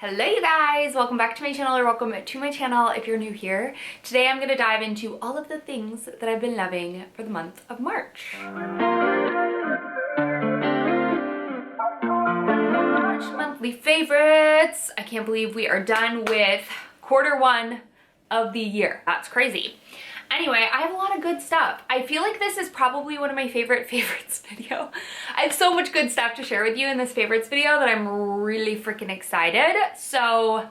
Hello you guys, welcome back to my channel, or welcome to my channel if you're new here. Today I'm going to dive into all of the things that I've been loving for the month of March. March monthly favorites. I can't believe we are done with quarter one of the year. That's crazy. Anyway, I have a lot of good stuff. I feel like this is probably one of my favorites video. I have so much good stuff to share with you in this favorites video that I'm really freaking excited. So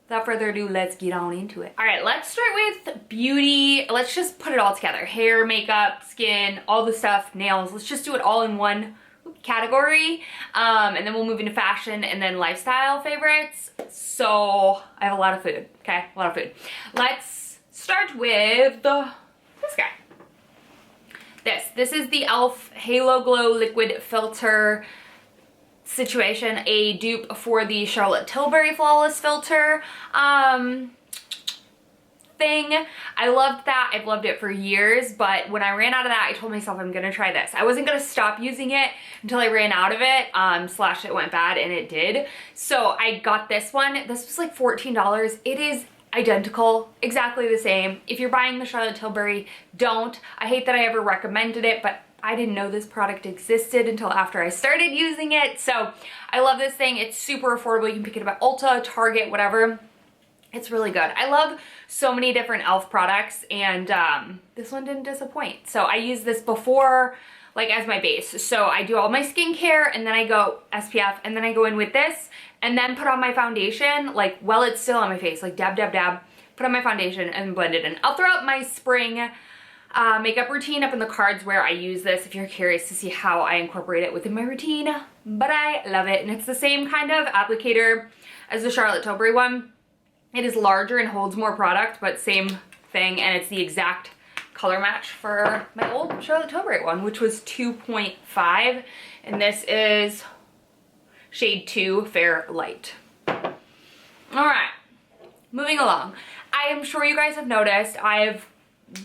without further ado, let's get on into it. All right, let's start with beauty. Let's just put it all together. Hair, makeup, skin, all the stuff, nails. Let's just do it all in one category. And then we'll move into fashion and then lifestyle favorites. So I have a lot of food, okay? A lot of food. Let's start with this guy. This is the e.l.f. Halo Glow Liquid Filter situation, a dupe for the Charlotte Tilbury Flawless Filter thing. I loved that. I've loved it for years, but when I ran out of that, I told myself I'm gonna try this. I wasn't gonna stop using it until I ran out of it, slash it went bad, and it did. So I got this one. This was like $14. It is identical, exactly the same. If you're buying the Charlotte Tilbury, don't. I hate that I ever recommended it, but I didn't know this product existed until after I started using it. So I love this thing. It's super affordable. You can pick it up at Ulta, Target, whatever. It's really good. I love so many different e.l.f. products, and this one didn't disappoint. So I use this before, like, as my base. So I do all my skincare, and then I go SPF, and then I go in with this, and then put on my foundation, like, while it's still on my face, like dab, dab, dab, put on my foundation and blend it in. I'll throw out my spring makeup routine up in the cards where I use this if you're curious to see how I incorporate it within my routine, but I love it. And it's the same kind of applicator as the Charlotte Tilbury one. It is larger and holds more product, but same thing, and it's the exact color match for my old Charlotte Tilbury one, which was 2.5, and this is shade 2, Fair Light. All right, moving along. I am sure you guys have noticed,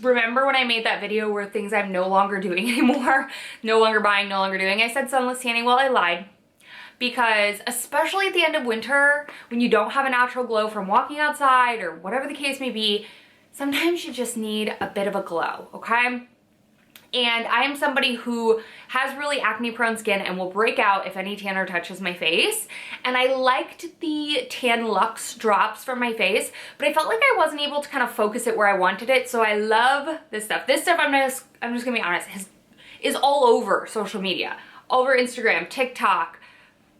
remember when I made that video where things I'm no longer doing anymore, no longer buying, no longer doing, I said sunless tanning. Well, I lied. Because especially at the end of winter, when you don't have a natural glow from walking outside or whatever the case may be, sometimes you just need a bit of a glow, okay? And I am somebody who has really acne prone skin and will break out if any tanner touches my face. And I liked the Tan Luxe drops from my face, but I felt like I wasn't able to kind of focus it where I wanted it. So I love this stuff. This stuff, I'm just gonna be honest, is all over social media, all over Instagram, TikTok,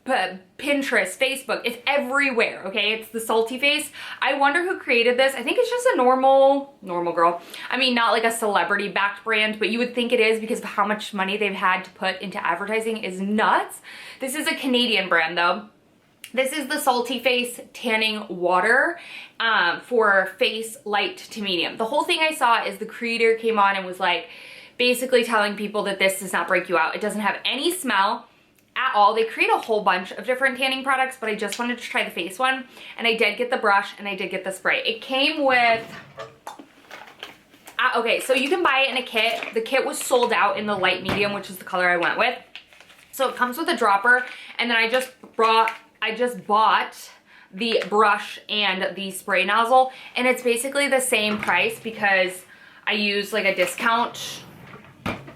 Pinterest, Facebook. It's everywhere, okay? It's the Salty Face. I wonder who created this. I think it's just a normal girl. I mean, not like a celebrity backed brand, but you would think it is because of how much money they've had to put into advertising is nuts. This is a Canadian brand though. This is the Salty Face Tanning Water for face light to medium. The whole thing I saw is the creator came on and was like basically telling people that this does not break you out. It doesn't have any smell at all. They create a whole bunch of different tanning products, but I just wanted to try the face one, and I did get the brush and I did get the spray. It came with okay, so you can buy it in a kit. The kit was sold out in the light medium, which is the color I went with. So it comes with a dropper, and then I just bought the brush and the spray nozzle, and it's basically the same price because I used like a discount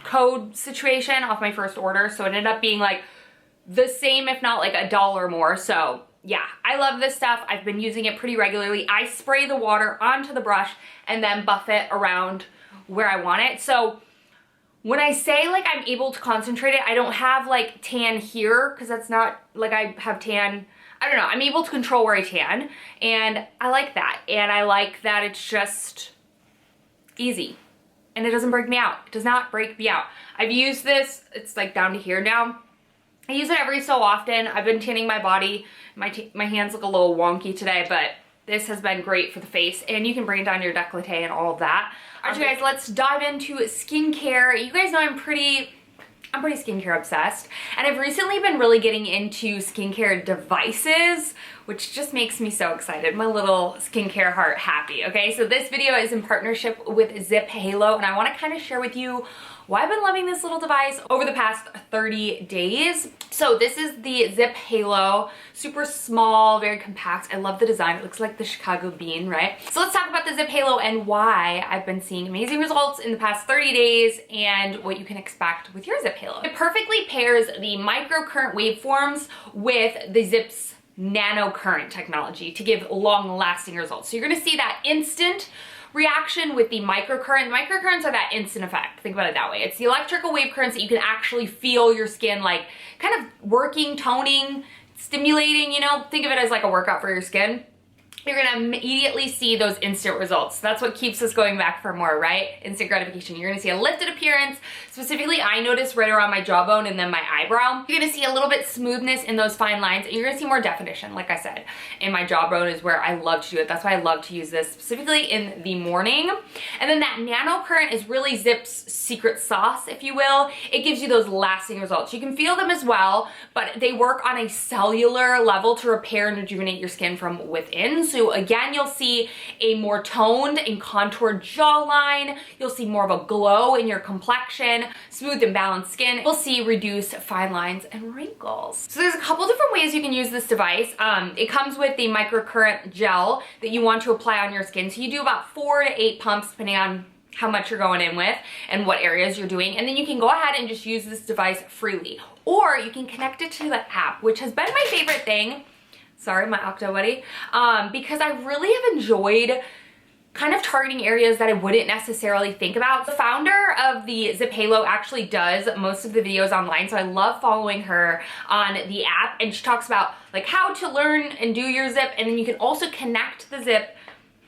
code situation off my first order, so it ended up being like the same, if not like $1 more. So yeah, I love this stuff. I've been using it pretty regularly. I spray the water onto the brush and then buff it around where I want it. So when I say like I'm able to concentrate it, I don't have like tan here because that's not like I have tan. I don't know. I'm able to control where I tan, and I like that. And I like that it's just easy and it doesn't break me out. It does not break me out. I've used this, it's like down to here now. I use it every so often. I've been tanning my body. My hands look a little wonky today, but this has been great for the face, and you can bring down your décolleté and all of that. All right, you guys, let's dive into skincare. You guys know I'm pretty skincare obsessed, and I've recently been really getting into skincare devices, which just makes me so excited. My little skincare heart happy, okay? So this video is in partnership with Zip Halo, and I wanna kinda share with you why I've been loving this little device over the past 30 days. So this is the Zip Halo, super small, very compact. I love the design. It looks like the Chicago bean, right? So let's talk about the Zip Halo and why I've been seeing amazing results in the past 30 days and what you can expect with your Zip Halo. It perfectly pairs the microcurrent waveforms with the Zip's nanocurrent technology to give long-lasting results. So you're gonna see that instant reaction with the microcurrent. Microcurrents are that instant effect. Think about it that way. It's the electrical wave currents that you can actually feel your skin like kind of working, toning, stimulating, you know, think of it as like a workout for your skin. You're gonna immediately see those instant results. That's what keeps us going back for more, right? Instant gratification. You're gonna see a lifted appearance. Specifically, I noticed right around my jawbone and then my eyebrow. You're gonna see a little bit smoothness in those fine lines, and you're gonna see more definition, like I said. And my jawbone is where I love to do it. That's why I love to use this, specifically in the morning. And then that nanocurrent is really Zip's secret sauce, if you will. It gives you those lasting results. You can feel them as well, but they work on a cellular level to repair and rejuvenate your skin from within. So again, you'll see a more toned and contoured jawline. You'll see more of a glow in your complexion, smooth and balanced skin. You'll see reduced fine lines and wrinkles. So there's a couple different ways you can use this device. It comes with the microcurrent gel that you want to apply on your skin. So you do about 4 to 8 pumps depending on how much you're going in with and what areas you're doing. And then you can go ahead and just use this device freely. Or you can connect it to the app, which has been my favorite thing. Sorry, my Octo Buddy. Because I really have enjoyed kind of targeting areas that I wouldn't necessarily think about. The founder of the Zip Halo actually does most of the videos online, so I love following her on the app, and she talks about like how to learn and do your Zip, and then you can also connect the Zip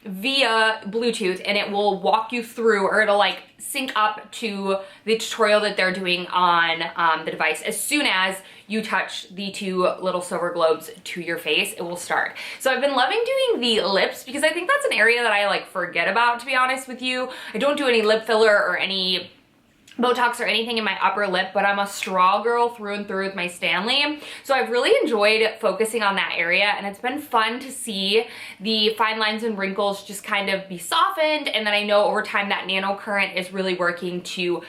via Bluetooth and it will walk you through, or it'll like sync up to the tutorial that they're doing on the device. As soon as you touch the 2 little silver globes to your face, it will start. So I've been loving doing the lips because I think that's an area that I like forget about, to be honest with you. I don't do any lip filler or any Botox or anything in my upper lip, but I'm a straw girl through and through with my Stanley. So I've really enjoyed focusing on that area, and it's been fun to see the fine lines and wrinkles just kind of be softened. And then I know over time that nanocurrent is really working to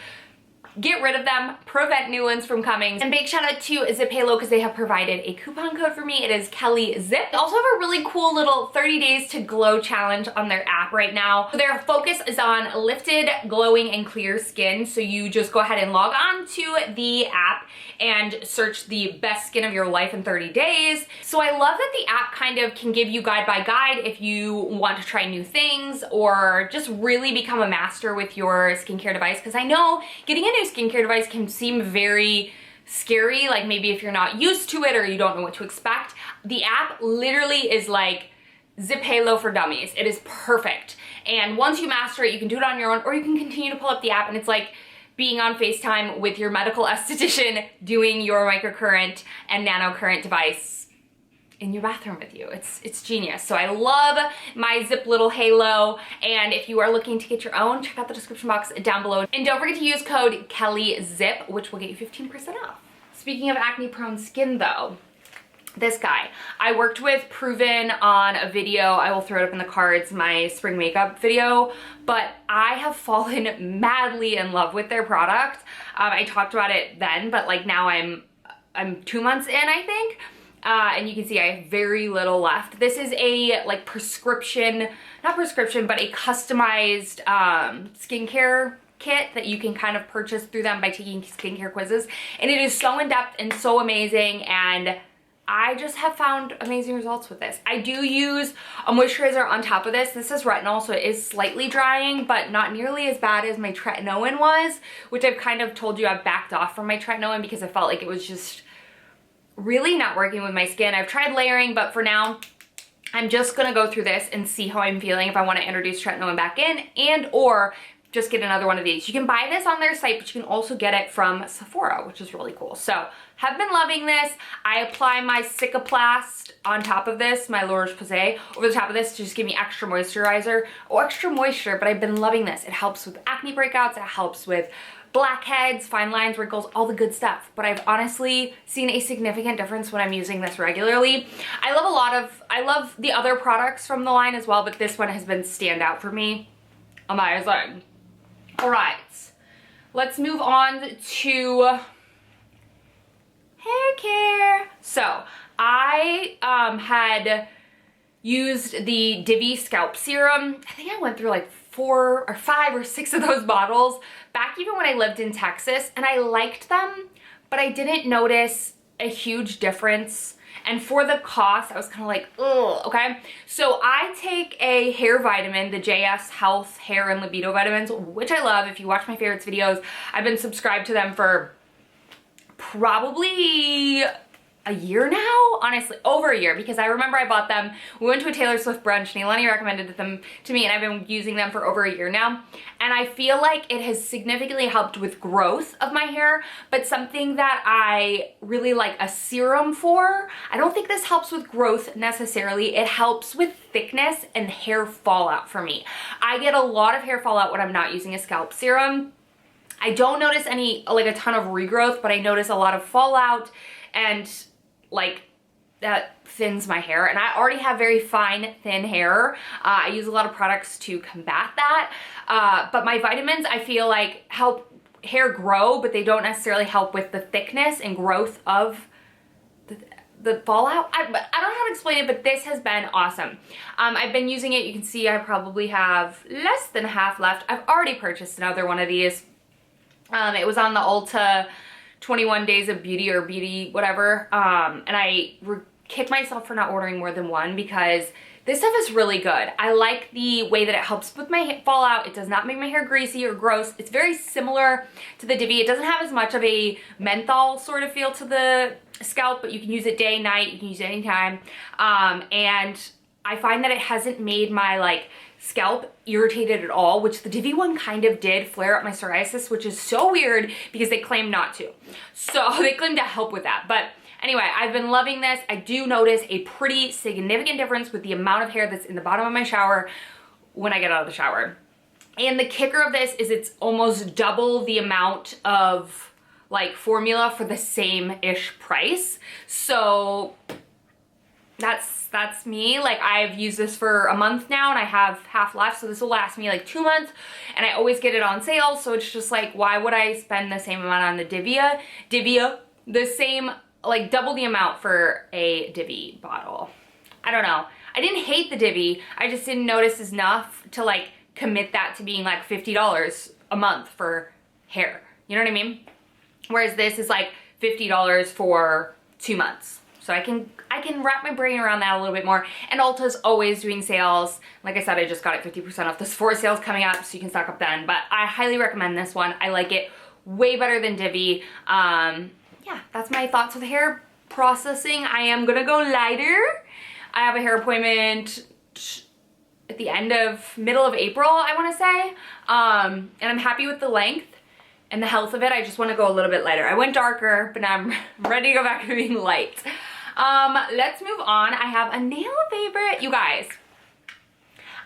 get rid of them, prevent new ones from coming. And big shout out to Zip Halo because they have provided a coupon code for me. It is Kelly Zip. They also have a really cool little 30 days to glow challenge on their app right now. So their focus is on lifted, glowing, and clear skin. So you just go ahead and log on to the app and search the best skin of your life in 30 days. So I love that the app kind of can give you guide by guide if you want to try new things or just really become a master with your skincare device. Because I know getting a new skincare device can seem very scary, like maybe if you're not used to it or you don't know what to expect. The app literally is like Zip Halo for dummies. It is perfect. And once you master it, you can do it on your own, or you can continue to pull up the app and it's like being on FaceTime with your medical esthetician doing your microcurrent and nanocurrent device in your bathroom with you. It's genius. So I love my Zip little Halo, and if you are looking to get your own, check out the description box down below. And don't forget to use code KellyZip, which will get you 15% off. Speaking of acne prone skin though, this guy. I worked with Proven on a video, I will throw it up in the cards, my spring makeup video, but I have fallen madly in love with their product. I talked about it then, but like now I'm 2 months in, I think. And you can see I have very little left. This is a like prescription, not prescription, but a customized skincare kit that you can kind of purchase through them by taking skincare quizzes. And it is so in-depth and so amazing, and I just have found amazing results with this. I do use a moisturizer on top of this. This is retinol, so it is slightly drying, but not nearly as bad as my tretinoin was, which I've kind of told you I've backed off from my tretinoin because I felt like it was just really not working with my skin. I've tried layering, but for now, I'm just gonna go through this and see how I'm feeling if I wanna introduce tretinoin back in, and or just get another one of these. You can buy this on their site, but you can also get it from Sephora, which is really cool. So, have been loving this. I apply my Cicaplast on top of this, my La Roche-Posay, over the top of this to just give me extra moisturizer, or extra moisture, but I've been loving this. It helps with acne breakouts, it helps with blackheads, fine lines, wrinkles, all the good stuff. But I've honestly seen a significant difference when I'm using this regularly. I love the other products from the line as well, but this one has been standout for me. Amazing. All right, let's move on to hair care. So I had used the Divi scalp serum. I think I went through like 4 or 5 or 6 of those bottles back even when I lived in Texas, and I liked them, but I didn't notice a huge difference. And for the cost, I was kind of like, ugh, okay? So I take a hair vitamin, the JS Health Hair and Libido Vitamins, which I love. If you watch my favorites videos, I've been subscribed to them for probably a year now, honestly, over a year, because I remember I bought them. We went to a Taylor Swift brunch, and Eleni recommended them to me, and I've been using them for over a year now. And I feel like it has significantly helped with growth of my hair, but something that I really like a serum for. I don't think this helps with growth necessarily. It helps with thickness and hair fallout for me. I get a lot of hair fallout when I'm not using a scalp serum. I don't notice like a ton of regrowth, but I notice a lot of fallout, and like that thins my hair, and I already have very fine, thin hair. I use a lot of products to combat that, but my vitamins, I feel like, help hair grow, but they don't necessarily help with the thickness and growth of the fallout. I don't know how to explain it, but this has been awesome. I've been using it. You can see I probably have less than half left. I've already purchased another one of these. It was on the Ulta 21 Days of Beauty or Beauty whatever, and I kicked myself for not ordering more than one because this stuff is really good. I like the way that it helps with my fallout. It does not make my hair greasy or gross. It's very similar to the Divi. It doesn't have as much of a menthol sort of feel to the scalp, but you can use it day, night, you can use it anytime, and I find that it hasn't made my like scalp irritated at all, which the Divi one kind of did flare up my psoriasis, which is so weird because they claim not to. So they claim to help with that. But anyway, I've been loving this. I do notice a pretty significant difference with the amount of hair that's in the bottom of my shower when I get out of the shower. And the kicker of this is it's almost double the amount of like formula for the same-ish price. So that's me. Like, I've used this for a month now, and I have half left, so this will last me like 2 months, and I always get it on sale. So it's just like, why would I spend the same amount on the Divia, the same, like double the amount for a Divi bottle? I don't know. I didn't hate the Divi. I just didn't notice enough to like commit that to being like $50 a month for hair. You know what I mean? Whereas this is like $50 for 2 months. So I can wrap my brain around that a little bit more. And Ulta's always doing sales. Like I said, I just got it 50% off. This Sephora sale's coming up, so you can stock up then. But I highly recommend this one. I like it way better than Divi. Yeah, that's my thoughts with hair processing. I am gonna go lighter. I have a hair appointment at the middle of April, I wanna say. And I'm happy with the length and the health of it. I just wanna go a little bit lighter. I went darker, but now I'm ready to go back to being light. Let's move on. I have a nail favorite. You guys,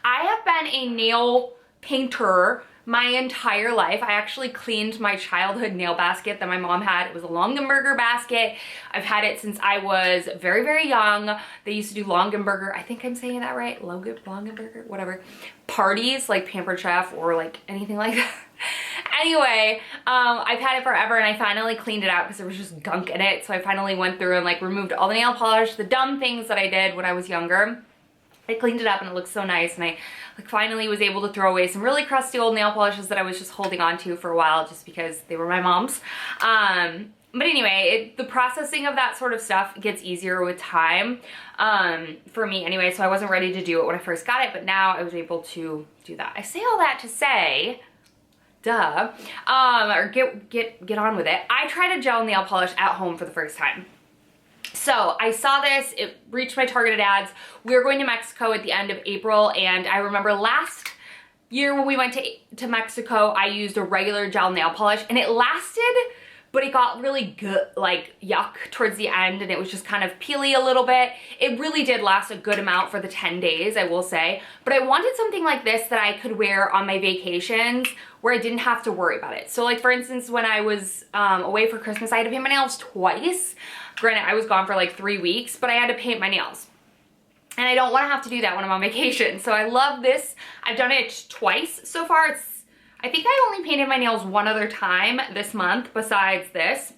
I have been a nail painter my entire life. I actually cleaned my childhood nail basket that my mom had. It was a Longenberger basket. I've had it since I was very, very young. They used to do Longenberger, I think I'm saying that right, Longenberger, whatever, parties, like Pampered Chef or like anything like that. Anyway, I've had it forever, and I finally cleaned it out because there was just gunk in it. So I finally went through and like removed all the nail polish, the dumb things that I did when I was younger. I cleaned it up and it looks so nice, and I like finally was able to throw away some really crusty old nail polishes that I was just holding on to for a while just because they were my mom's. But anyway, the processing of that sort of stuff gets easier with time, for me anyway, so I wasn't ready to do it when I first got it, but now I was able to do that. I say all that to say, duh, or get on with it. I tried a gel nail polish at home for the first time. So I saw this, it reached my targeted ads. We were going to Mexico at the end of April, and I remember last year when we went to Mexico, I used a regular gel nail polish, and it lasted, but it got really good, like yuck towards the end, and it was just kind of peely a little bit. It really did last a good amount for the 10 days, I will say, but I wanted something like this that I could wear on my vacations where I didn't have to worry about it. So like, for instance, when I was away for Christmas, I had to paint my nails twice. Granted, I was gone for like 3 weeks, but I had to paint my nails. And I don't want to have to do that when I'm on vacation. So I love this. I've done it twice so far. I think I only painted my nails one other time this month besides this.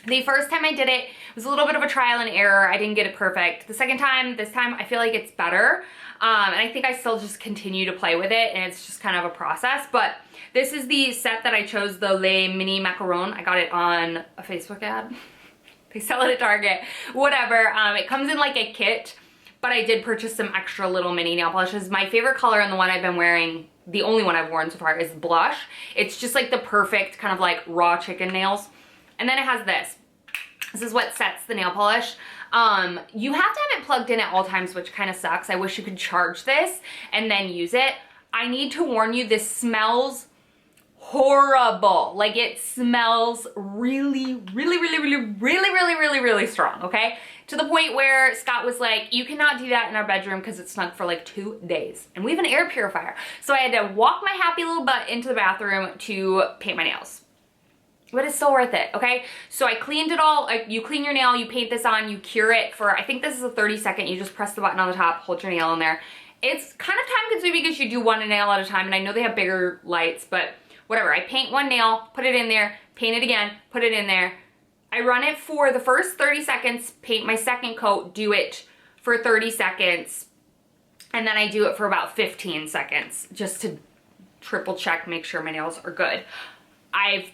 The first time I did it, it was a little bit of a trial and error. I didn't get it perfect. The second time, this time, I feel like it's better. And I think I still just continue to play with it, and it's just kind of a process. But this is the set that I chose, the Les Mini Macaron. I got it on a Facebook ad. They sell it at Target, whatever. It comes in like a kit, but I did purchase some extra little mini nail polishes. My favorite color and the one I've been wearing, the only one I've worn so far, is blush. It's just like the perfect kind of like raw chicken nails. And then it has this. This is what sets the nail polish. You have to have it plugged in at all times, which kind of sucks. I wish you could charge this and then use it. I need to warn you, this smells horrible. Like, it smells really strong, okay? To the point where Scott was like, you cannot do that in our bedroom because it stunk for like 2 days. And we have an air purifier. So I had to walk my happy little butt into the bathroom to paint my nails. But it's still worth it, okay? So I cleaned it all. You clean your nail, you paint this on, you cure it for, I think this is a 30-second. You just press the button on the top, hold your nail in there. It's kind of time consuming because you do one nail at a time, and I know they have bigger lights, but whatever. I paint one nail, put it in there, paint it again, put it in there. I run it for the first 30 seconds, paint my second coat, do it for 30 seconds, and then I do it for about 15 seconds just to triple check, make sure my nails are good. I've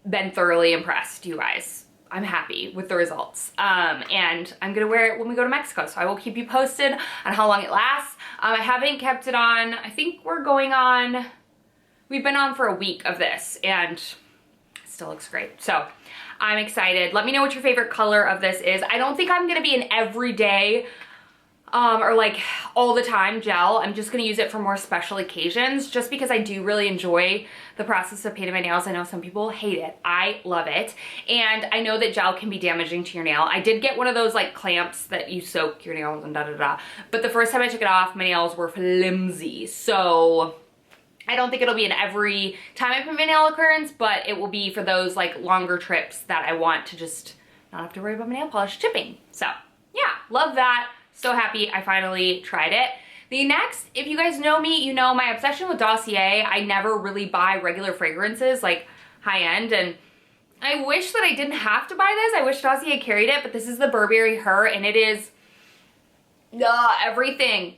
been thoroughly impressed, you guys. I'm happy with the results. And I'm gonna wear it when we go to Mexico, so I will keep you posted on how long it lasts. I haven't kept it on, I think we've been on for a week of this, and it still looks great. So I'm excited. Let me know what your favorite color of this is. I don't think I'm gonna be an everyday or like all the time gel. I'm just gonna use it for more special occasions just because I do really enjoy the process of painting my nails. I know some people hate it. I love it. And I know that gel can be damaging to your nail. I did get one of those like clamps that you soak your nails and da-da-da. But the first time I took it off, my nails were flimsy. So I don't think it'll be an every time I put my nail occurrence, but it will be for those like longer trips that I want to just not have to worry about my nail polish chipping. So yeah, love that. So happy I finally tried it. The next, if you guys know me, you know my obsession with Dossier. I never really buy regular fragrances, like high-end, and I wish that I didn't have to buy this. I wish Dossier carried it, but this is the Burberry Her, and it is everything.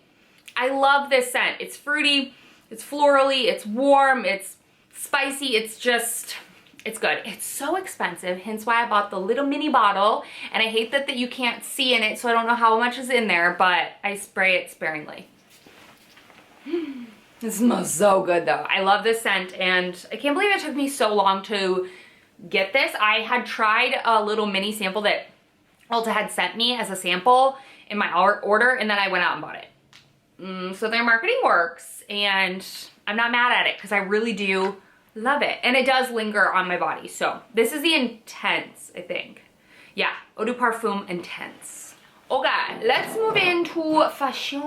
I love this scent. It's fruity, it's florally, it's warm, it's spicy, it's just, it's good. It's so expensive, hence why I bought the little mini bottle, and I hate that you can't see in it, so I don't know how much is in there, but I spray it sparingly. It smells so good though. I love this scent, and I can't believe it took me so long to get this. I had tried a little mini sample that Ulta had sent me as a sample in my order, and then I went out and bought it. So their marketing works, and I'm not mad at it because I really do love it. And it does linger on my body. So this is the Intense, I think. Yeah, Eau de Parfum Intense. Okay, let's move into fashion.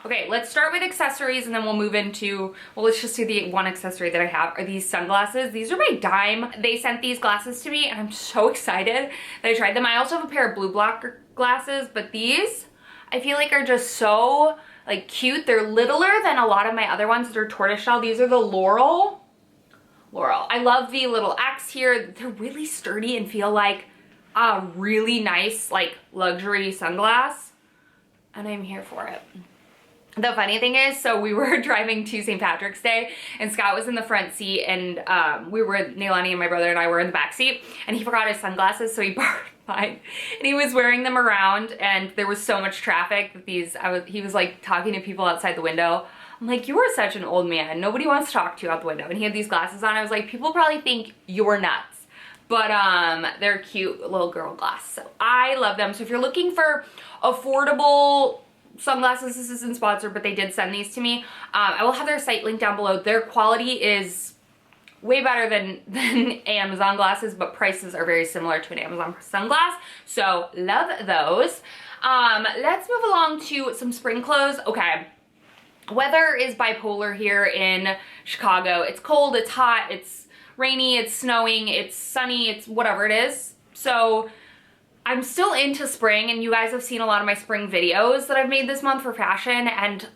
Okay, let's start with accessories, and then we'll move into, well, let's just do the one accessory that I have are these sunglasses. These are by Dime. They sent these glasses to me, and I'm so excited that I tried them. I also have a pair of blue blocker glasses, but these I feel like are just so like cute. They're littler than a lot of my other ones that are tortoiseshell. These are the Laurel. I love the little X here. They're really sturdy and feel like a really nice like luxury sunglass, and I'm here for it. The funny thing is, so we were driving to St. Patrick's Day, and Scott was in the front seat, and Neilani and my brother and I were in the back seat, and he forgot his sunglasses, so he borrowed mine, and he was wearing them around, and there was so much traffic that he was like talking to people outside the window. I'm like, you are such an old man. Nobody wants to talk to you out the window. And he had these glasses on. I was like, people probably think you're nuts. But they're cute little girl glass. So I love them. So if you're looking for affordable sunglasses, this isn't sponsored, but they did send these to me. I will have their site linked down below. Their quality is way better than Amazon glasses, but prices are very similar to an Amazon sunglass. So love those. Let's move along to some spring clothes. Okay. Weather is bipolar here in Chicago. It's cold, it's hot, it's rainy, it's snowing, it's sunny, it's whatever it is. So I'm still into spring, and you guys have seen a lot of my spring videos that I've made this month for fashion, and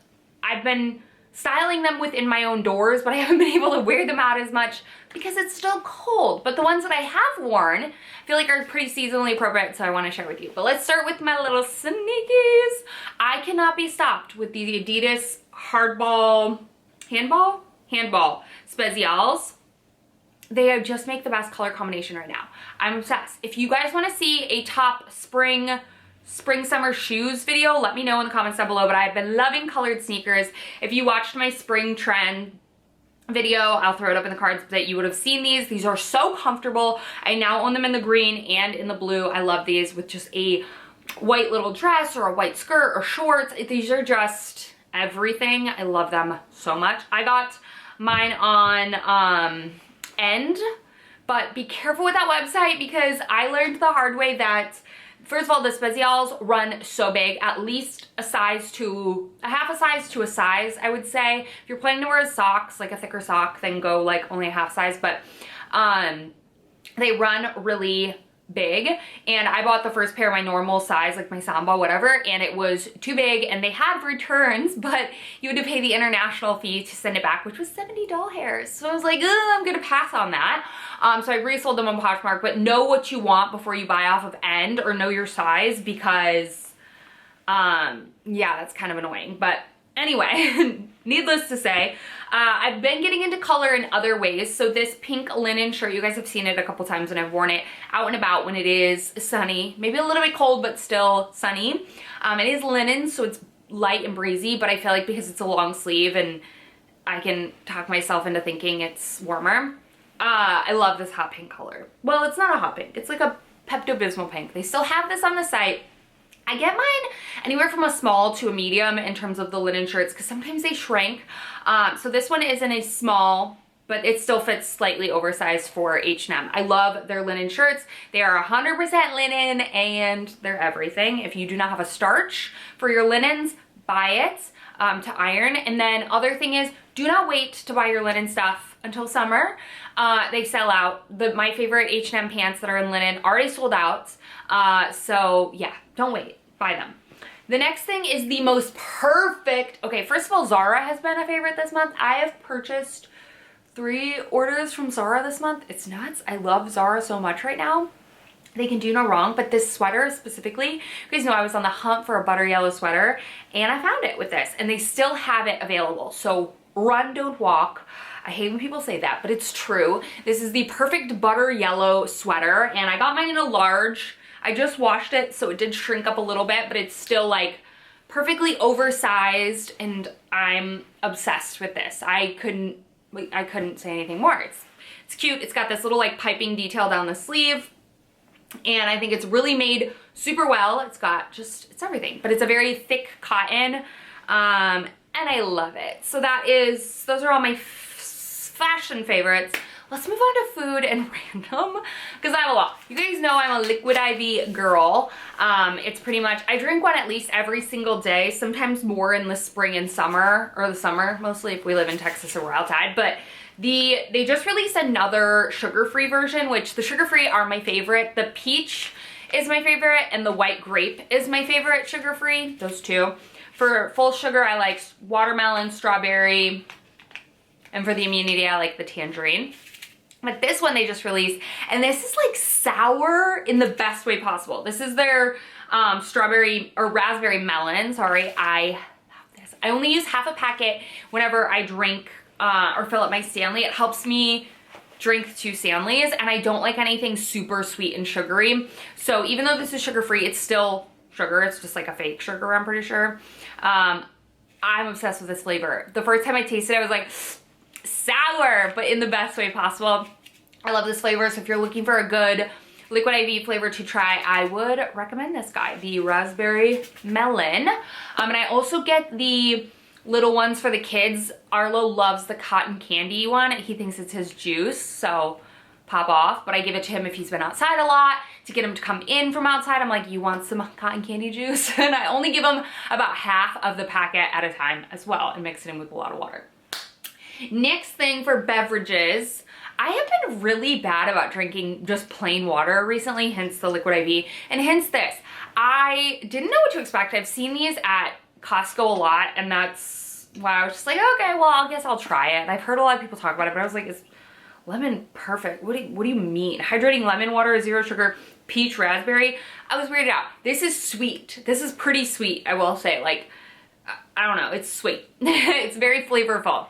I've been styling them within my own doors, but I haven't been able to wear them out as much because it's still cold. But the ones that I have worn, I feel like are pretty seasonally appropriate, so I want to share with you. But let's start with my little sneakies. I cannot be stopped with the Adidas handball Spezials. They just make the best color combination right now. I'm obsessed. If you guys want to see a top spring summer shoes video, let me know in the comments down below. But I've been loving colored sneakers. If you watched my spring trend video, I'll throw it up in the cards that you would have seen these. These are so comfortable. I now own them in the green and in the blue. I love these with just a white little dress or a white skirt or shorts. These are just everything. I love them so much. I got mine on End, but be careful with that website because I learned the hard way that, first of all, the Spezials run so big, at least a half a size to a size, I would say. If you're planning to wear socks, like a thicker sock, then go like only a half size, but they run really big, and I bought the first pair my normal size, like my Samba, whatever, and it was too big, and they had returns, but you had to pay the international fee to send it back, which was $70. So I was like, I'm gonna pass on that. So I resold them on Poshmark, but know what you want before you buy off of End, or know your size, because yeah, that's kind of annoying. But anyway, needless to say, I've been getting into color in other ways. So this pink linen shirt, you guys have seen it a couple times, and I've worn it out and about when it is sunny, maybe a little bit cold, but still sunny. It is linen, so it's light and breezy, but I feel like because it's a long sleeve and I can talk myself into thinking it's warmer. I love this hot pink color. Well, it's not a hot pink. It's like a Pepto-Bismol pink. They still have this on the site. I get mine anywhere from a small to a medium in terms of the linen shirts because sometimes they shrink. So this one is in a small, but it still fits slightly oversized for H&M. I love their linen shirts. They are 100% linen and they're everything. If you do not have a starch for your linens, buy it to iron. And then other thing is, do not wait to buy your linen stuff until summer. They sell out. My favorite H&M pants that are in linen already sold out. So yeah, don't wait, buy them. The next thing is the most perfect, okay, first of all, Zara has been a favorite this month. I have purchased 3 orders from Zara this month. It's nuts. I love Zara so much right now. They can do no wrong, but this sweater specifically, you guys know I was on the hunt for a butter yellow sweater and I found it with this, and they still have it available. So run, don't walk. I hate when people say that, but it's true. This is the perfect butter yellow sweater, and I got mine in a large. I just washed it, so it did shrink up a little bit, but it's still like perfectly oversized, and I'm obsessed with this. I couldn't say anything more. It's cute. It's got this little like piping detail down the sleeve, and I think it's really made super well. It's got it's everything, but it's a very thick cotton, and I love it. So those are all my fashion favorites. Let's move on to food and random, because I have a lot. You guys know I'm a Liquid IV girl. It's pretty much, I drink one at least every single day, sometimes more in the spring and summer, or the summer, mostly if we live in Texas or we're outside. But they just released another sugar-free version, which the sugar-free are my favorite. The peach is my favorite, and the white grape is my favorite sugar-free, those two. For full sugar, I like watermelon, strawberry, and for the immunity, I like the tangerine. But this one they just released, and this is like sour in the best way possible. This is their strawberry or raspberry melon, sorry. I love this. I only use half a packet whenever I drink or fill up my Stanley. It helps me drink 2 Stanleys, and I don't like anything super sweet and sugary. So even though this is sugar-free, it's still sugar. It's just like a fake sugar, I'm pretty sure. I'm obsessed with this flavor. The first time I tasted it, I was like, sour, but in the best way possible. I love this flavor, so if you're looking for a good Liquid IV flavor to try, I would recommend this guy, the raspberry melon. And I also get the little ones for the kids. Arlo loves the cotton candy one. He thinks it's his juice, so pop off. But I give it to him if he's been outside a lot, to get him to come in from outside. I'm like, you want some cotton candy juice? And I only give him about half of the packet at a time as well, and mix it in with a lot of water. Next thing for beverages, I have been really bad about drinking just plain water recently, hence the Liquid IV, and hence this. I didn't know what to expect. I've seen these at Costco a lot, and that's why I was just like, okay, well, I guess I'll try it. And I've heard a lot of people talk about it, but I was like, is lemon perfect? What do you mean? Hydrating lemon water, 0 sugar, peach raspberry. I was weirded out. This is sweet. This is pretty sweet, I will say. Like, I don't know, it's sweet. It's very flavorful.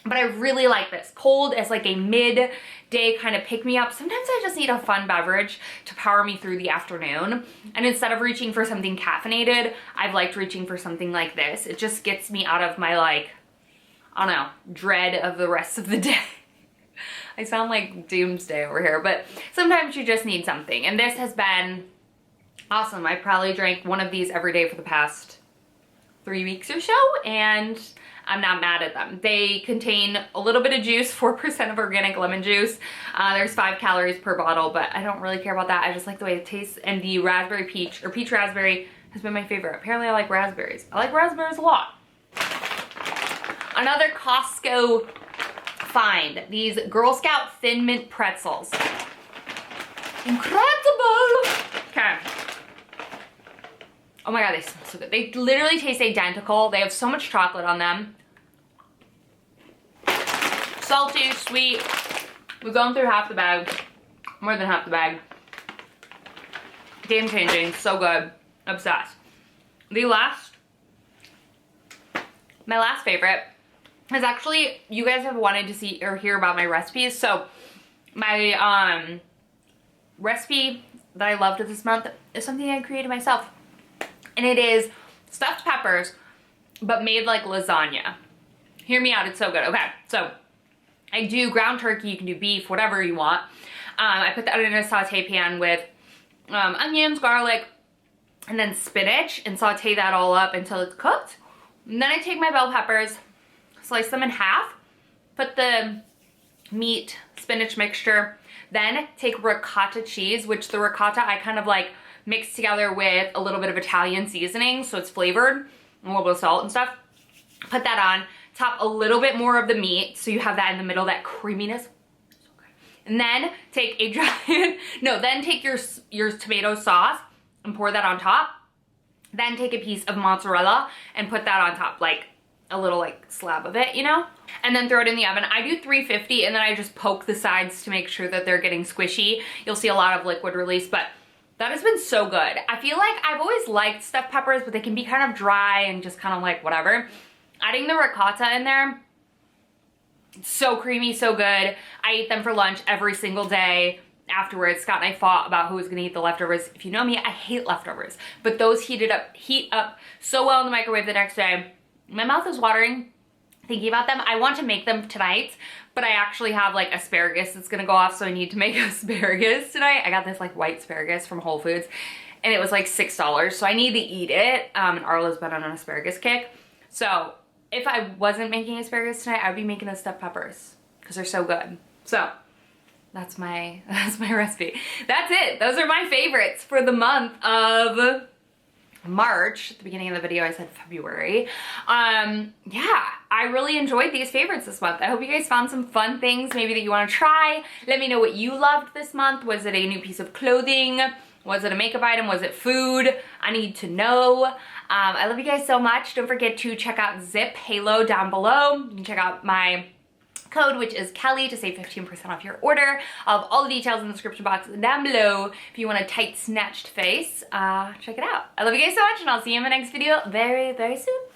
But I really like this. Cold as like a midday kind of pick-me-up. Sometimes I just need a fun beverage to power me through the afternoon. And instead of reaching for something caffeinated, I've liked reaching for something like this. It just gets me out of my, like, I don't know, dread of the rest of the day. I sound like doomsday over here, but sometimes you just need something. And this has been awesome. I probably drank one of these every day for the past 3 weeks or so, and I'm not mad at them. They contain a little bit of juice, 4% of organic lemon juice. There's 5 calories per bottle, but I don't really care about that. I just like the way it tastes, and the raspberry peach, or peach raspberry, has been my favorite. Apparently I like raspberries. I like raspberries a lot. Another Costco find, these Girl Scout Thin Mint Pretzels. Incredible! Okay. Oh my god, they smell so good. They literally taste identical. They have so much chocolate on them. Salty, sweet. We've gone through half the bag. More than half the bag. Game changing, so good. Obsessed. My last favorite is actually, you guys have wanted to see or hear about my recipes. So my recipe that I loved this month is something I created myself. And it is stuffed peppers, but made like lasagna. Hear me out, it's so good. Okay, so I do ground turkey, you can do beef, whatever you want. I put that in a saute pan with onions, garlic, and then spinach, and saute that all up until it's cooked. And then I take my bell peppers, slice them in half, put the meat, spinach mixture, then take ricotta cheese, which the ricotta I kind of like mixed together with a little bit of Italian seasoning, so it's flavored, and a little bit of salt and stuff. Put that on, top a little bit more of the meat, so you have that in the middle, that creaminess. So good. And then take a giant, then take your tomato sauce and pour that on top. Then take a piece of mozzarella and put that on top, like a little like slab of it, you know? And then throw it in the oven. I do 350 and then I just poke the sides to make sure that they're getting squishy. You'll see a lot of liquid release, but that has been so good. I feel like I've always liked stuffed peppers, but they can be kind of dry and just kind of like whatever. Adding the ricotta in there, it's so creamy, so good. I eat them for lunch every single day. Afterwards, Scott and I fought about who was gonna eat the leftovers. If you know me, I hate leftovers, but those heat up so well in the microwave the next day. My mouth is watering thinking about them. I want to make them tonight, but I actually have like asparagus that's gonna go off, so I need to make asparagus tonight. I got this like white asparagus from Whole Foods and it was like $6, so I need to eat it. And Arla's been on an asparagus kick. So if I wasn't making asparagus tonight, I'd be making the stuffed peppers because they're so good. So that's my recipe. That's it. Those are my favorites for the month of March. At the beginning of the video I said February. Yeah, I really enjoyed these favorites this month. I hope you guys found some fun things maybe that you want to try. Let me know what you loved this month. Was it a new piece of clothing? Was it a makeup item? Was it food? I need to know. I love you guys so much. Don't forget to check out Zip Halo down below. You can check out my code, which is Kelly, to save 15% off your order. I'll have all the details in the description box down below. If you want a tight snatched face, check it out. I love you guys so much, and I'll see you in my next video very, very soon.